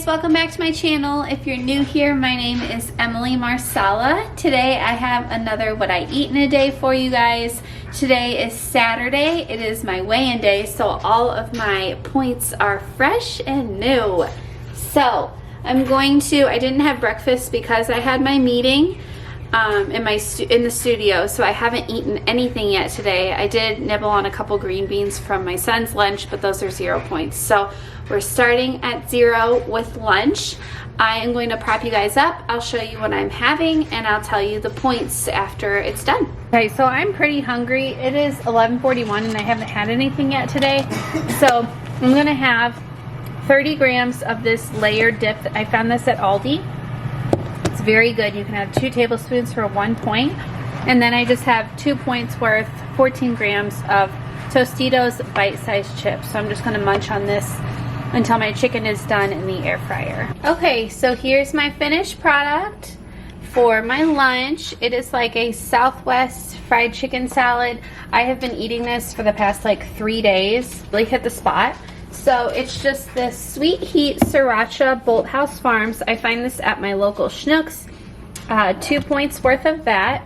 welcome back to my channel. If you're new here, my name is Emily Marsala. Today I have another what I eat in a day for you guys. Today is Saturday. It is my weigh-in day, so all of my points are fresh and new. So I didn't have breakfast because I had my meeting in the studio, so I haven't eaten anything yet today. I did nibble on a couple green beans from my son's lunch, but those are 0 points. So we're starting at 0 with lunch. I am going to prep you guys up. I'll show you what I'm having and I'll tell you the points after it's done. Okay, so I'm pretty hungry. It is 11:41 and I haven't had anything yet today. So I'm gonna have 30 grams of this layered dip. I found this at Aldi. It's very good. You can have 2 tablespoons for 1 point. And then I just have 2 points worth, 14 grams of Tostitos bite-sized chips. So I'm just gonna munch on this until my chicken is done in the air fryer. Okay, so here's my finished product for my lunch. It is like a Southwest fried chicken salad. I have been eating this for the past like 3 days. Really hit the spot. So it's just this Sweet Heat Sriracha Bolthouse Farms. I find this at my local Schnucks. 2 points worth of that.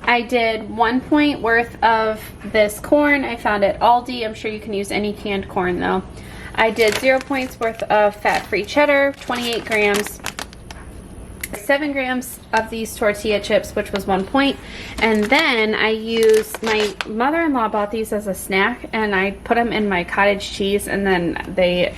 I did 1 point worth of this corn I found at Aldi. I'm sure you can use any canned corn though. I did 0 points worth of fat-free cheddar, 28 grams, 7 grams of these tortilla chips, which was 1 point. And then I used, my mother-in-law bought these as a snack and I put them in my cottage cheese, and then they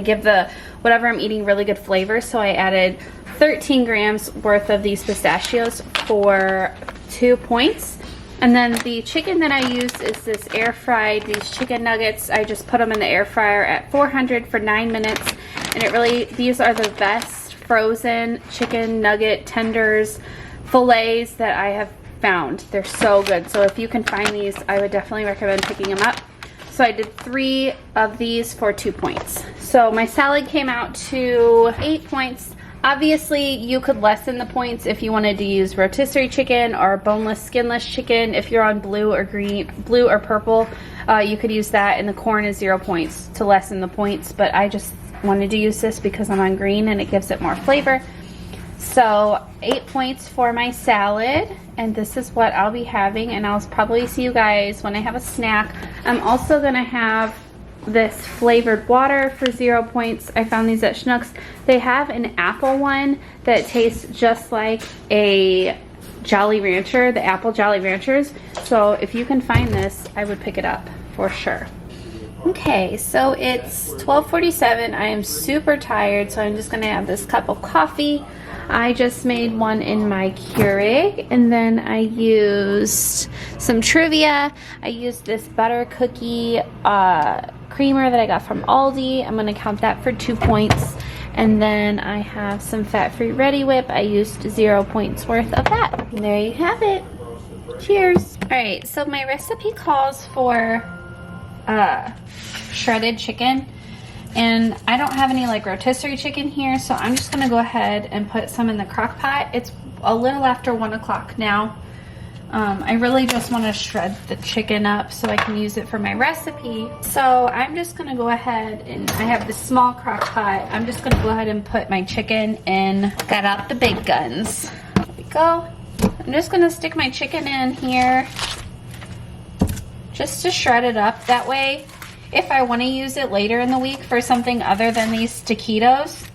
give the whatever I'm eating really good flavor. So I added 13 grams worth of these pistachios for 2 points. And then the chicken that I used is this air fried, these chicken nuggets. I just put them in the air fryer at 400 for 9 minutes. And these are the best frozen chicken nugget tenders, fillets that I have found. They're so good. So if you can find these, I would definitely recommend picking them up. So I did 3 of these for 2 points. So my salad came out to 8 points. Obviously, you could lessen the points if you wanted to use rotisserie chicken or boneless, skinless chicken. If you're on blue or purple, you could use that. And the corn is 0 points to lessen the points. But I just wanted to use this because I'm on green and it gives it more flavor. So 8 points for my salad. And this is what I'll be having. And I'll probably see you guys when I have a snack. I'm also going to have this flavored water for 0 points. I found these at Schnucks. They have an apple one that tastes just like a Jolly Rancher, the apple Jolly Ranchers. So if you can find this, I would pick it up for sure. Okay, so it's 12:47. I am super tired, so I'm just gonna have this cup of coffee. I just made one in my Keurig, and then I used some trivia. I used this butter cookie creamer that I got from Aldi. I'm gonna count that for 2 points. And then I have some fat-free Ready Whip. I used 0 points worth of that. And there you have it. Cheers. All right, so my recipe calls for shredded chicken. And I don't have any like rotisserie chicken here, so I'm just gonna go ahead and put some in the crock pot. It's a little after 1 o'clock now. I really just want to shred the chicken up so I can use it for my recipe. So I'm just going to go ahead, and I have this small crock pot. I'm just going to go ahead and put my chicken in. Got out the big guns. There we go. I'm just going to stick my chicken in here just to shred it up. That way, if I want to use it later in the week for something other than these taquitos,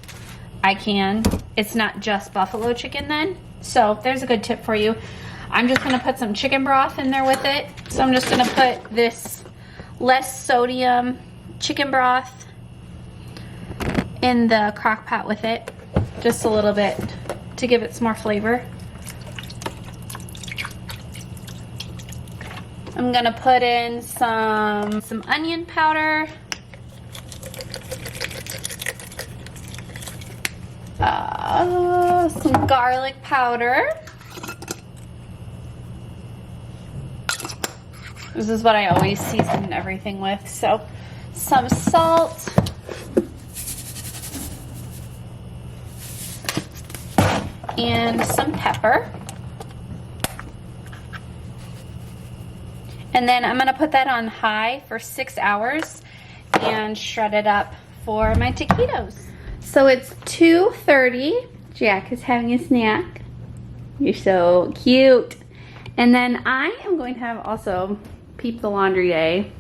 I can. It's not just buffalo chicken then. So there's a good tip for you. I'm just going to put some chicken broth in there with it. So I'm just going to put this less sodium chicken broth in the crock pot with it. Just a little bit to give it some more flavor. I'm going to put in some onion powder. Some garlic powder. This is what I always season everything with. So some salt. And some pepper. And then I'm gonna put that on high for 6 hours and shred it up for my taquitos. So it's 2:30. Jack is having a snack. You're so cute. And then I am going to have also Peep the Laundry Day.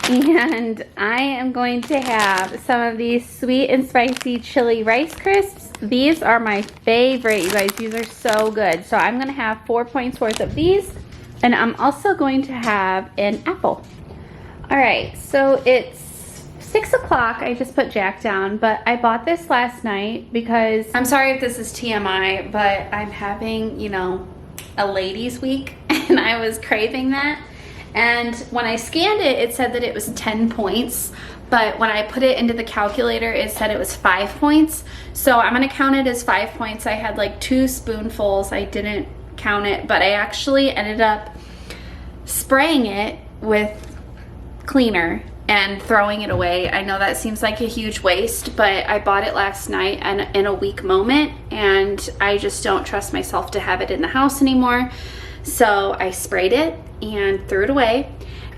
And I am going to have some of these sweet and spicy chili Rice Crisps. These are my favorite, you guys. These are so good. So I'm going to have 4 points worth of these. And I'm also going to have an apple. All right, so it's 6 o'clock. I just put Jack down, but I bought this last night because, I'm sorry if this is TMI, but I'm having, you know, a ladies week and I was craving that. And when I scanned it, it said that it was 10 points. But when I put it into the calculator, it said it was 5 points. So I'm gonna count it as 5 points. I had like 2 spoonfuls. I didn't count it, but I actually ended up spraying it with cleaner and throwing it away. I know that seems like a huge waste, but I bought it last night and in a weak moment, and I just don't trust myself to have it in the house anymore. So I sprayed it and threw it away,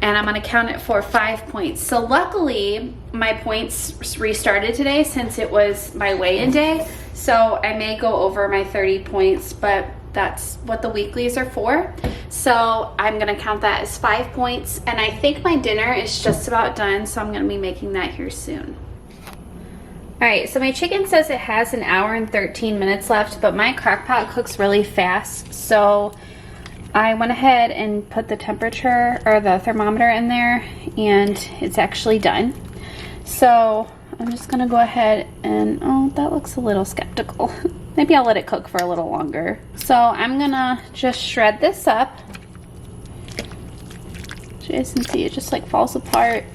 and I'm gonna count it for 5 points. So luckily my points restarted today since it was my weigh-in day. So I may go over my 30 points, but that's what the weeklies are for. So I'm gonna count that as 5 points. And I think my dinner is just about done, so I'm gonna be making that here soon. All right, so my chicken says it has 1 hour and 13 minutes left, but my crock pot cooks really fast. So I went ahead and put the temperature or the thermometer in there, and it's actually done. So I'm just gonna go ahead and, oh, that looks a little skeptical. Maybe I'll let it cook for a little longer. So I'm gonna just shred this up. As you guys can see, it just like falls apart.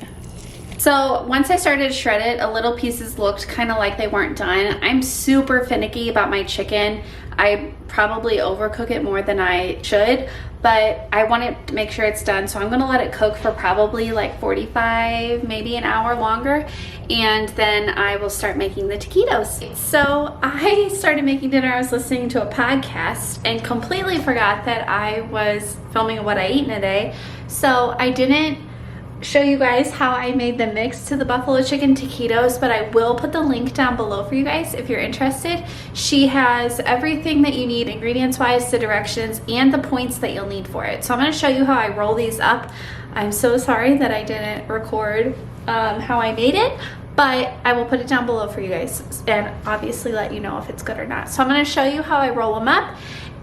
So once I started to shred it, a little pieces looked kind of like they weren't done. I'm super finicky about my chicken. I probably overcook it more than I should, but I want to make sure it's done. So I'm gonna let it cook for probably like 45, maybe an hour longer. And then I will start making the taquitos. So I started making dinner. I was listening to a podcast and completely forgot that I was filming what I eat in a day. So I didn't show you guys how I made the mix to the buffalo chicken taquitos, but I will put the link down below for you guys if you're interested. She has everything that you need ingredients wise, the directions, and the points that you'll need for it. So I'm going to show you how I roll these up. I'm so sorry that I didn't record how I made it, but I will put it down below for you guys and obviously let you know if it's good or not. So I'm going to show you how I roll them up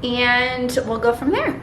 and we'll go from there.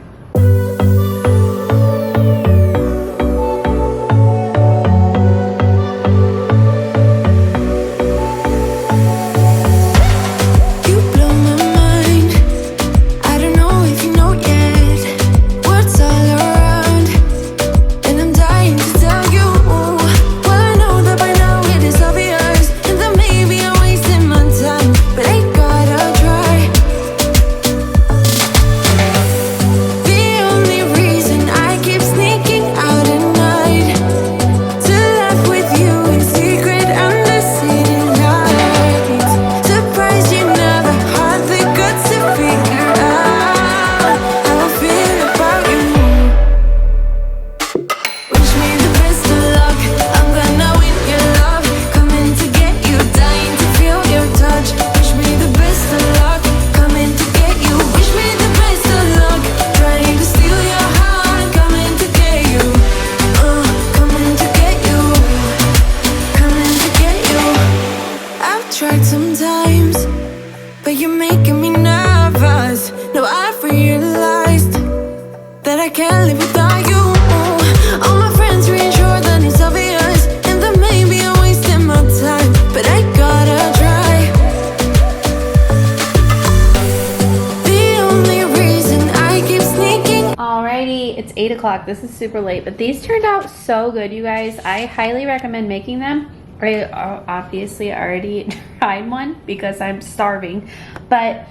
It's 8 o'clock. This is super late, but these turned out so good, you guys. I highly recommend making them. I obviously already tried one because I'm starving, but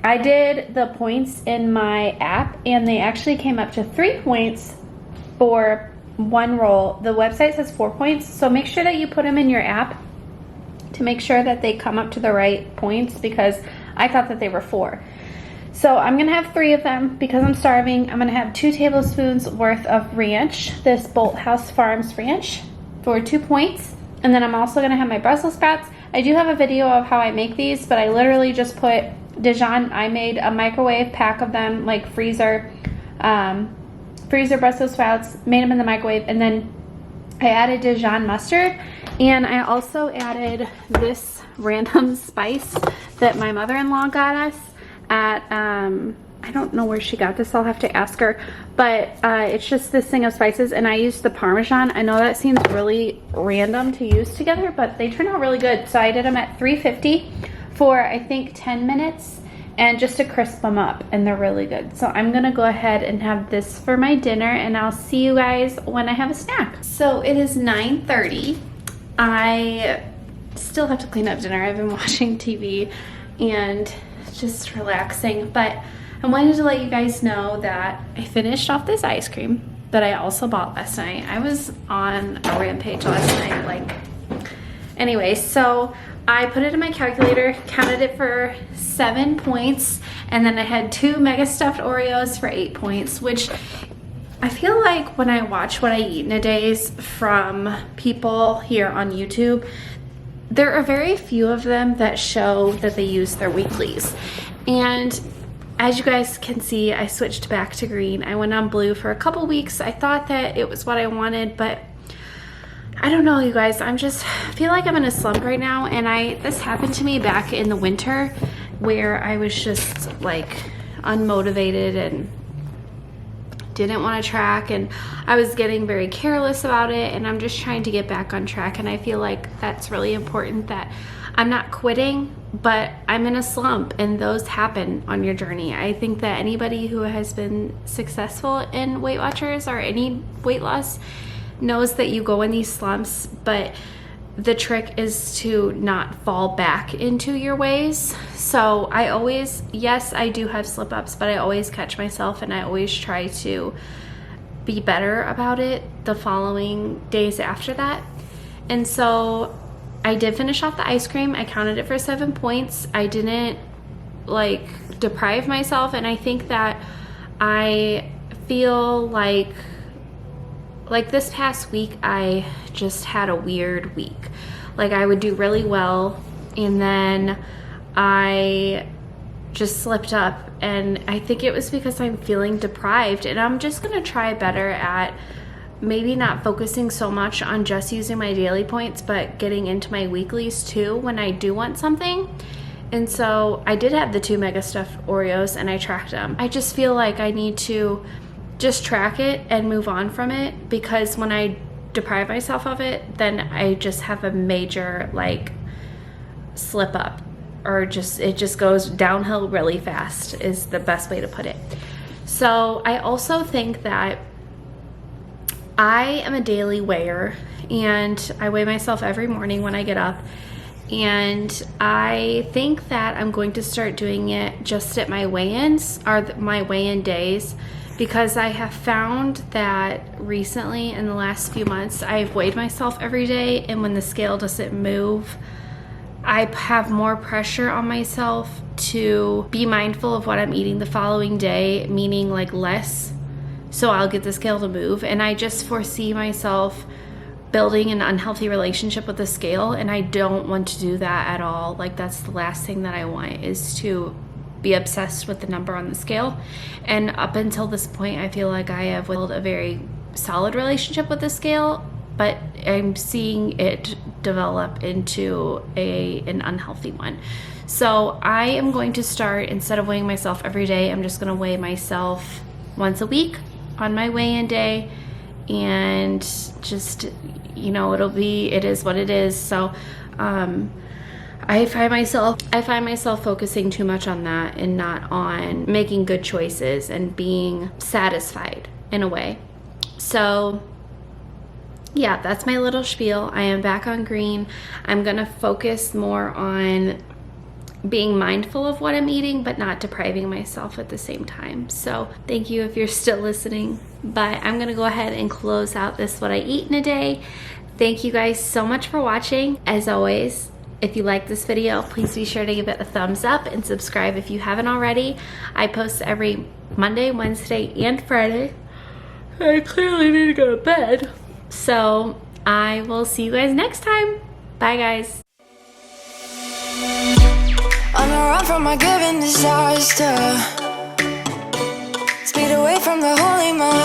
I did the points in my app and they actually came up to 3 points for one roll. The website says 4 points, so make sure that you put them in your app to make sure that they come up to the right points, because I thought that they were 4. So I'm gonna have 3 of them because I'm starving. I'm gonna have 2 tablespoons worth of ranch, this Bolt House Farms ranch, for 2 points. And then I'm also gonna have my Brussels sprouts. I do have a video of how I make these, but I literally just put Dijon. I made a microwave pack of them, like freezer Brussels sprouts, made them in the microwave, and then I added Dijon mustard, and I also added this random spice that my mother-in-law got us at, I don't know where she got this, I'll have to ask her, but it's just this thing of spices, and I used the Parmesan. I know that seems really random to use together, but they turn out really good. So I did them at 350 for I think 10 minutes, and just to crisp them up, and they're really good. So I'm gonna go ahead and have this for my dinner, and I'll see you guys when I have a snack. So it is 9:30. I still have to clean up dinner. I've been watching TV and just relaxing, but I wanted to let you guys know that I finished off this ice cream that I also bought last night. I was on a rampage last night, like, anyway, so I put it in my calculator, counted it for 7 points, and then I had 2 mega stuffed Oreos for 8 points, which I feel like when I watch what I eat in a day from people here on YouTube, there are very few of them that show that they use their weeklies. And as you guys can see, I switched back to green. I went on blue for a couple weeks. I thought that it was what I wanted, but I don't know, you guys. I feel like I'm in a slump right now, and this happened to me back in the winter where I was just like unmotivated and didn't want to track, and I was getting very careless about it, and I'm just trying to get back on track. And I feel like that's really important, that I'm not quitting, but I'm in a slump, and those happen on your journey. I think that anybody who has been successful in Weight Watchers or any weight loss knows that you go in these slumps, but the trick is to not fall back into your ways. So I always, yes, I do have slip ups, but I always catch myself, and I always try to be better about it the following days after that. And so I did finish off the ice cream. I counted it for 7 points. I didn't like deprive myself, and I think that I feel like this past week I just had a weird week. Like I would do really well, and then I just slipped up, and I think it was because I'm feeling deprived, and I'm just gonna try better at maybe not focusing so much on just using my daily points, but getting into my weeklies too when I do want something. And so I did have the 2 mega stuffed Oreos, and I tracked them. I just feel like I need to just track it and move on from it, because when I deprive myself of it, then I just have a major like slip up, or it just goes downhill really fast is the best way to put it. So I also think that I am a daily weigher, and I weigh myself every morning when I get up, and I think that I'm going to start doing it just at my weigh-ins, or my weigh-in days, because I have found that recently in the last few months I've weighed myself every day, and when the scale doesn't move, I have more pressure on myself to be mindful of what I'm eating the following day, meaning like less, so I'll get the scale to move. And I just foresee myself building an unhealthy relationship with the scale, and I don't want to do that at all. Like that's the last thing that I want, is to be obsessed with the number on the scale. And up until this point, I feel like I have built a very solid relationship with the scale, but I'm seeing it develop into an unhealthy one. So I am going to start, instead of weighing myself every day, I'm just going to weigh myself once a week on my weigh-in day, and just, you know, it is what it is. So I find myself focusing too much on that and not on making good choices and being satisfied in a way. So yeah, that's my little spiel. I am back on green. I'm gonna focus more on being mindful of what I'm eating, but not depriving myself at the same time. So thank you if you're still listening, but I'm gonna go ahead and close out this what I eat in a day. Thank you guys so much for watching. As always, if you like this video, please be sure to give it a thumbs up and subscribe if you haven't already. I post every Monday, Wednesday, and Friday. I clearly need to go to bed. So I will see you guys next time. Bye, guys. On a run from my given disaster, speed away from the holy mother.